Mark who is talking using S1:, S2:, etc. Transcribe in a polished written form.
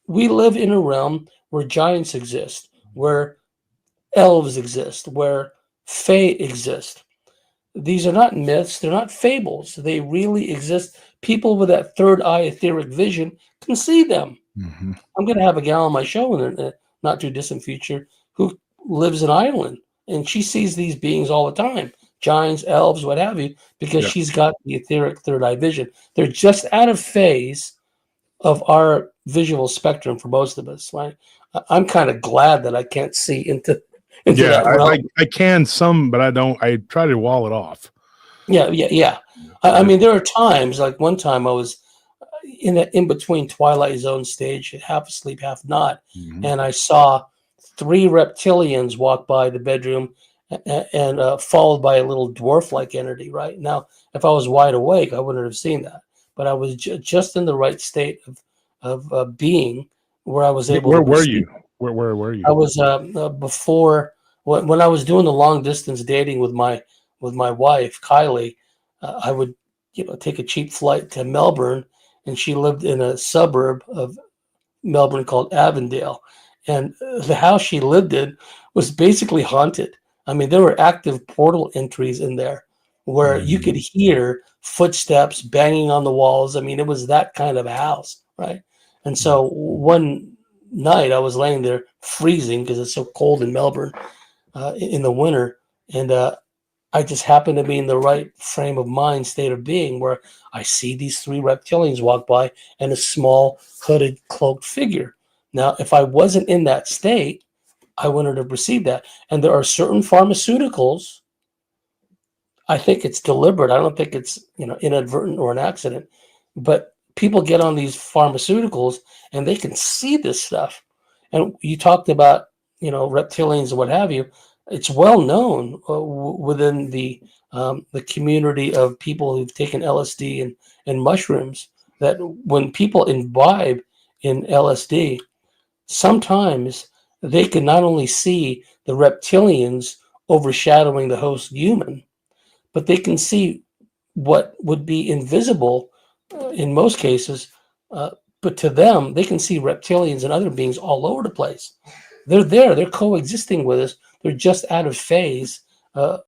S1: we live in a realm where giants exist, where elves exist, where fae exist. These are not myths, they're not fables. They really exist. People with that third eye etheric vision can see them.
S2: Mm-hmm.
S1: I'm going to have a gal on my show in the not too distant future who lives in Ireland, and she sees these beings all the time, giants, elves, what have you, because
S2: Yeah.
S1: she's got the etheric third eye vision. They're just out of phase of our visual spectrum for most of us. Right? I'm kind of glad that I can't see into
S2: Yeah,
S1: that realm.
S2: I can some, but I don't. I try to wall it off.
S1: Yeah. I mean, there are times, like one time I was in between Twilight Zone stage, half asleep, half not,
S2: Mm-hmm.
S1: and I saw three reptilians walk by the bedroom, and followed by a little dwarf-like entity. Right now, if I was wide awake, I wouldn't have seen that, but I was just in the right state of being where I was able to
S2: Where were
S1: perceive.
S2: you? Where were you?
S1: I was before when I was doing the long distance dating with my wife Kylie. I would take a cheap flight to Melbourne, and she lived in a suburb of Melbourne called Avondale, and the house she lived in was basically haunted. I mean, there were active portal entries in there where you could
S2: Mm-hmm.
S1: hear footsteps banging on the walls. I mean, it was that kind of a house, right? And so one night I was laying there freezing because it's so cold in Melbourne in the winter, and I just happened to be in the right frame of mind, state of being, where I see these three reptilians walk by and a small hooded, cloaked figure. Now, if I wasn't in that state, I wouldn't have received that. And there are certain pharmaceuticals. I think it's deliberate. I don't think it's inadvertent or an accident. But people get on these pharmaceuticals and they can see this stuff. And you talked about reptilians and what have you. It's well known within the community of people who've taken LSD and mushrooms that when people imbibe in LSD, sometimes they can not only see the reptilians overshadowing the host human, but they can see what would be invisible in most cases. Uh, but to them, they can see reptilians and other beings all over the place. They're there. They're coexisting with us. They're just out of phase